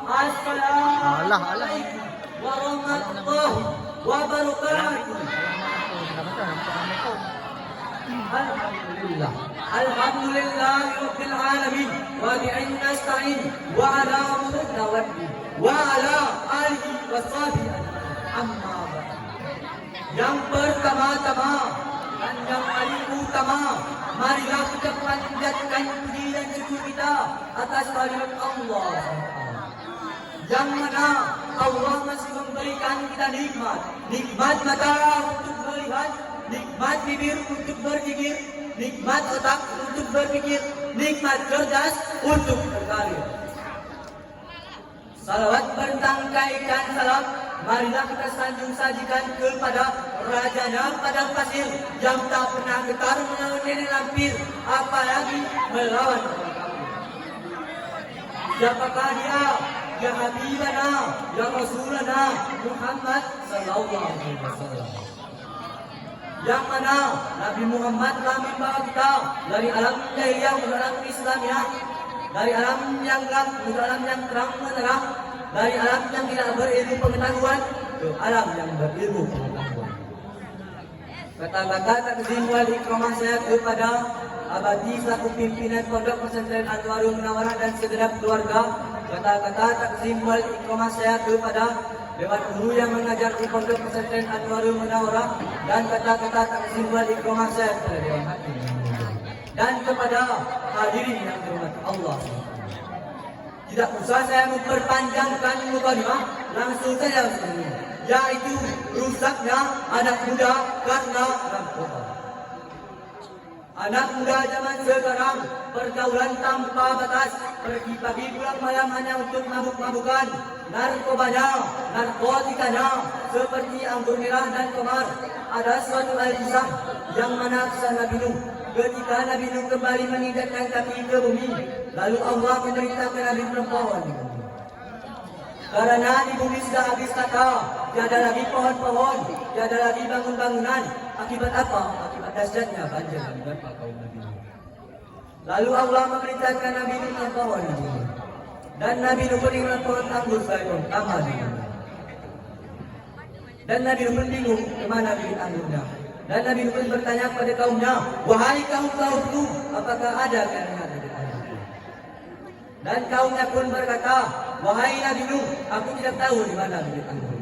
Assalamualaikum warahmatullahi wabarakatuh. Alhamdulillah. Alhamdulillah rabbil alamin wa bi'in nasta'in wa ala amrina wa ala alihi wa sahbihi amma ba'd. Yang pertama-tama dan yang paling utama, marilah kita panjatkan puji dan syukur kita atas kehadirat Allah. Yang mana Allah masih memberikan kita nikmat mata untuk melihat, nikmat bibir untuk berpikir, nikmat otak untuk berpikir, nikmat cerdas untuk berkarya. Salawat bertangkaikan salam, marilah kita sanjung sajikan kepada Rajanya Padang Pasir yang tak pernah getar melawan nenek lampir, apalagi melawan orang kafir. Siapakah dia? Ya Habibana, ya Rasulana Muhammad sallallahu alaihi wasallam. Yang mana Nabi Muhammad telah membawa kita dari alam jahiliyah menuju alam Islamiyah, dari alam yang gelap menuju alam yang terang menerang, dari alam yang tidak berilmu pengetahuan ke alam yang berilmu pengetahuan. Kata-kata takzim wal ikramah saya kepada Abadi selaku pimpinan Pondok Pesantren Anwarul Munawarah dan segenap keluarga. Kata-kata takzim wal ikramah saya kepada Dewan Guru yang mengajar di Pondok Pesantren Anwarul Munawarah, dan kata-kata takzim wal ikramah saya kepada Dewan Hakim dan kepada hadirin yang dirahmati Allah. Tidak usah saya memperpanjangkan mukadimah, langsung saja sebenarnya, yaitu rusaknya anak muda karena narkoba. Anak muda zaman sekarang pergaulan tanpa batas, pergi pagi pulang malam hanya untuk mabuk-mabukan. Narkobanya, narkotikanya seperti anggur merah dan kemar. Ada suatu kisah yang mana kisah Nabi Nuh. Ketika Nabi Nuh kembali menginjakkan kaki ke bumi, lalu Allah memerintahkan Nabi berpohon. Karena di bumi sudah habis kata, tiada lagi pohon-pohon, tiada lagi bangun-bangunan. Akibat apa? Akibat dahsyatnya banjir yang menimpa kaum Nabi Nuh. Lalu Allah memerintahkan Nabi Nuh berpohon. Dan Nabi Nuh meninggal pohon anggur sebagai taman. Dan Nabi Nuh pun bingung kemana bibit anggurnya. Dan Nabi Nuh pun bertanya kepada kaumnya, wahai kaum-kaumku, apakah ada kalian bibit anggurku? Dan kaumnya pun berkata, wahai Nabi Nuh, aku tidak tahu di mana bibit anggurnya.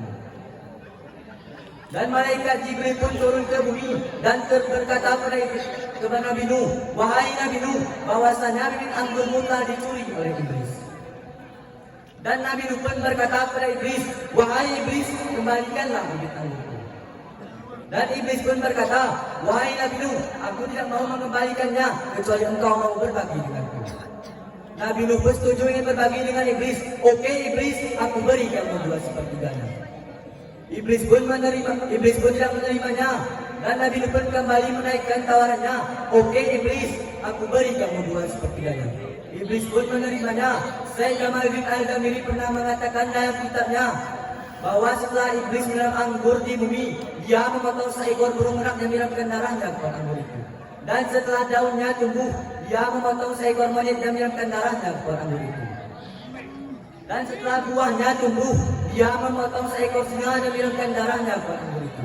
Dan malaikat Jibril pun turun ke bumi dan berkata kepada Nabi Nuh, wahai Nabi Nuh, bahwasanya bibit anggurmu telah dicuri oleh iblis. Dan Nabi Nuh pun berkata kepada iblis, wahai iblis, kembalikanlah bibit anggurku. Dan iblis pun berkata, wahai Nabi Nuh, aku tidak mau mengembalikannya kecuali engkau mau berbagi denganku. Nabi Nuh pun setuju ingin berbagi dengan iblis. Oke iblis, aku beri kamu 2/3. Iblis pun tidak menerimanya. Dan Nabi Nuh pun kembali menaikkan tawarannya. Oke iblis, aku beri kamu 2/3. Iblis pun menerimanya. Syekh Jamaluddin Al-Damiri pernah mengatakan dalam kitabnya bahwa setelah iblis minum anggur di bumi, dia memotong seekor burung merak yang menyiramkan darahnya kepada anggur itu. Dan setelah daunnya tumbuh, dia memotong seekor monyet yang menyiramkan darahnya kepada anggur itu. Dan setelah buahnya tumbuh, dia memotong seekor singa yang menyiramkan darahnya kepada anggur itu.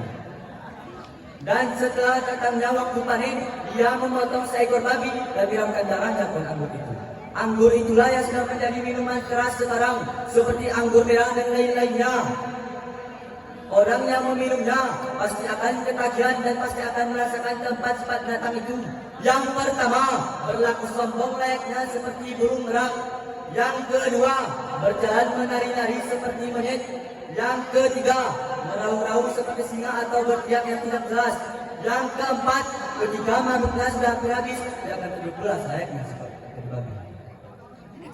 Dan setelah datangnya waktu panen, dia memotong seekor babi dan menyiramkan darahnya kepada anggur itu. Anggur itulah yang sudah menjadi minuman keras sekarang, seperti anggur merah dan lain-lainnya. Orang yang meminumnya pasti akan ketagihan dan pasti akan merasakan tempat sifat binatang itu. Yang pertama, berlaku sombong layaknya seperti burung merak. Yang kedua, berjalan menari-nari seperti monyet. Yang ketiga, meraung-raung seperti singa atau berteriak yang tidak jelas. Yang keempat, ketika mabuknya sudah habis, dia akan lebih pulas layaknya seperti babi.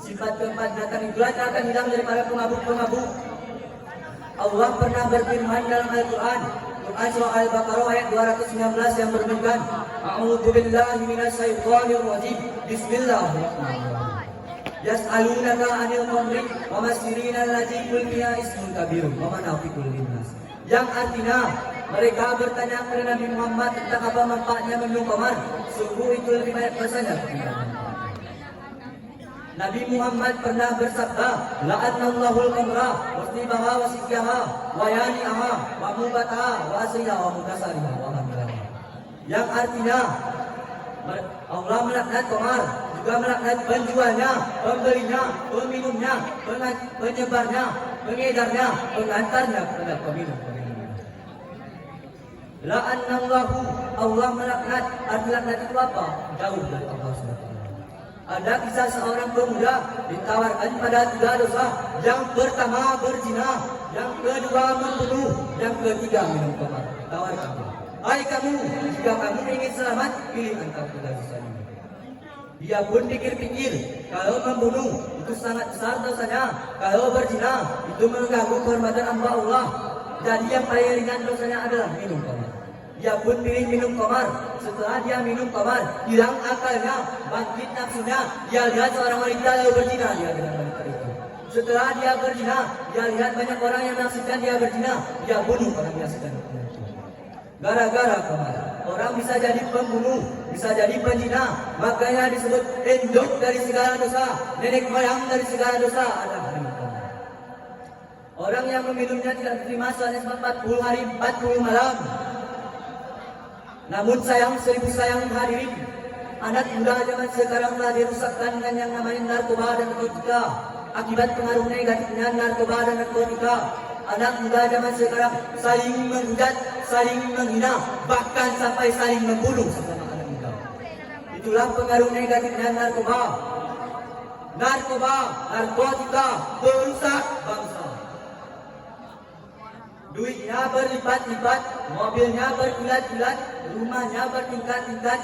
Sifat keempat binatang itulah yang akan hilang daripada pemabuk-pemabuk. Allah pernah berfirman dalam Al-Quran, Quran surah Al-Baqarah ayat 219 yang berbunyi, A'udzu billahi minasyaitonir rajim. Bismillahirrahmanirrahim. Yas'alunaka 'anil khamri wa masirina allati qul fiha ismun kabir wa manafi'ul linnas. Yang artinya mereka bertanya kepada Nabi Muhammad tentang apa manfaatnya minum khamar. Sungguh itu lebih banyak dosanya ketimbang. Nabi Muhammad pernah bersabda, la'annallahul khamra wasnibaha wasikyaha wa yani'aha wa mubataha wa asriha wa mudasariha wa hamdalaha. Yang artinya Allah melaknat khamar, juga melaknat penjualnya, pembelinya, peminumnya, penyebarnya, pengedarnya, pengantarnya kepada peminum. La'annallahu, Allah melaknat. Arti laknat itu apa? Jauh dari Allah SWT. Ada kisah seorang pemuda ditawarkan pada 3 dosa. Yang pertama berzina, yang kedua membunuh, yang ketiga minum khamar. Tawarkan dia. Hai kamu, jika kamu ingin selamat, pilih antara 3 dosa ini. Dia pun pikir-pikir, kalau membunuh itu sangat besar dosanya, kalau berzina itu mengganggu kehormatan hamba Allah. Jadi yang paling ringan dosanya adalah minum khamar. Dia pun pilih minum khamar. Setelah dia minum khamar, hilang akalnya, bangkit nafsunya. Dia lihat seorang wanita lalu berzina dia dengan wanita itu. Setelah dia berzina, dia lihat banyak orang yang menyaksikan dia berzina. Dia bunuh orang yang menyaksikan itu. Gara-gara khamar, orang bisa jadi pembunuh, bisa jadi penzina. Makanya disebut induk dari segala dosa, nenek moyang dari segala dosa adalah minum khamar. Orang yang meminumnya tidak terima soalnya 40 hari 40 malam. Namun sayang, seribu sayang hadirin, anak muda zaman sekarang telah dirusakkan dengan yang namanya narkoba dan narkotika. Akibat pengaruh negatifnya narkoba dan narkotika, anak muda zaman sekarang saling menghujat, saling menghina, bahkan sampai saling membunuh sesama anak muda. Itulah pengaruh negatifnya narkoba. Narkoba, narkotika, perusak bangsa. Duitnya berlipat-lipat, mobilnya berkilat-kilat, rumahnya bertingkat-tingkat.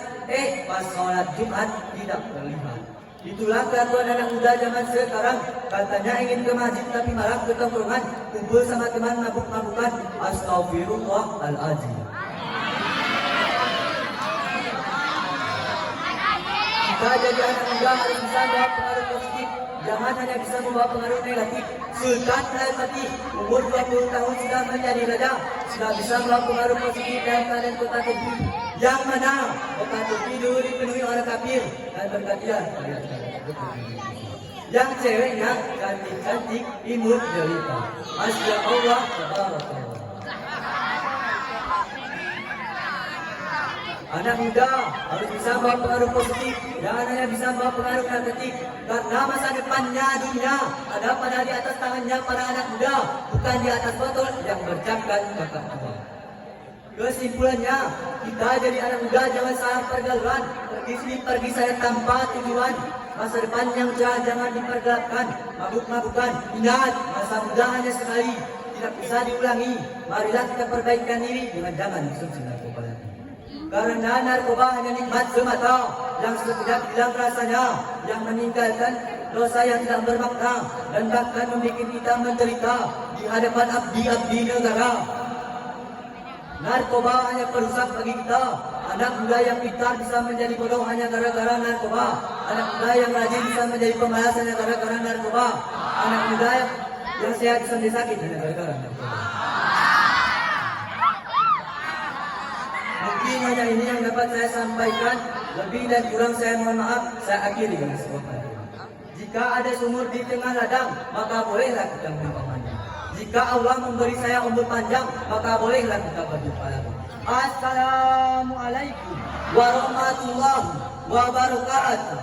Pas sholat Jumat tidak terlihat. Itulah kelakuan anak muda zaman sekarang. Katanya ingin ke masjid tapi malah ke tongkrongan, kumpul sama teman mabuk-mabukan. Astagfirullahaladzim. Kita jadi anak muda harus bisa membawa pengaruh positif, jangan hanya bisa membawa pengaruh negatif. Sultan Al-Fatih umur 20 tahun sudah menjadi raja, sudah bisa membawa pengaruh positif dalam keadaan kota Turki. Yang mana kota Turki dulu dipenuhi orang kafir dan bergantian. Yang ceweknya cantik-cantik, imut jelita. Masya Allah, tabarakallah. Anak muda harus bisa membawa pengaruh positif, jangan hanya bisa membawa pengaruh negatif. Karena masa depannya dunia ada pada di atas tangannya para anak muda, bukan di atas botol yang bercakap kakak tua. Kesimpulannya, kita jadi anak muda jangan salah pergaulan, pergi sini pergi saya tanpa tujuan. Masa depan yang cerah jangan dipergelapkan, mabuk-mabukan. Ingat, masa muda hanya sekali, tidak bisa diulangi. Marilah kita perbaikan diri dengan jangan konsumsi narkoba lagi. Karena narkoba hanya nikmat semata yang sekejap hilang rasanya, yang meninggalkan dosa yang tidak bermakna dan bahkan membuat kita menderita di hadapan abdi-abdi negara. Narkoba hanya perusak bagi kita. Anak muda yang pintar bisa menjadi bodoh hanya gara-gara narkoba. Anak muda yang rajin bisa menjadi pemalas hanya gara-gara narkoba. Anak muda yang sehat bisa menjadi sakit hanya gara-gara narkoba. Mungkin hanya ini yang dapat saya sampaikan. Lebih dan kurang saya mohon maaf. Saya akhiri dengan sebuah kata. Jika ada sumur di tengah ladang, maka bolehlah kita menumpahnya. Jika Allah memberi saya umur panjang, maka bolehlah kita berjumpa lagi. Assalamualaikum warahmatullahi wabarakatuh.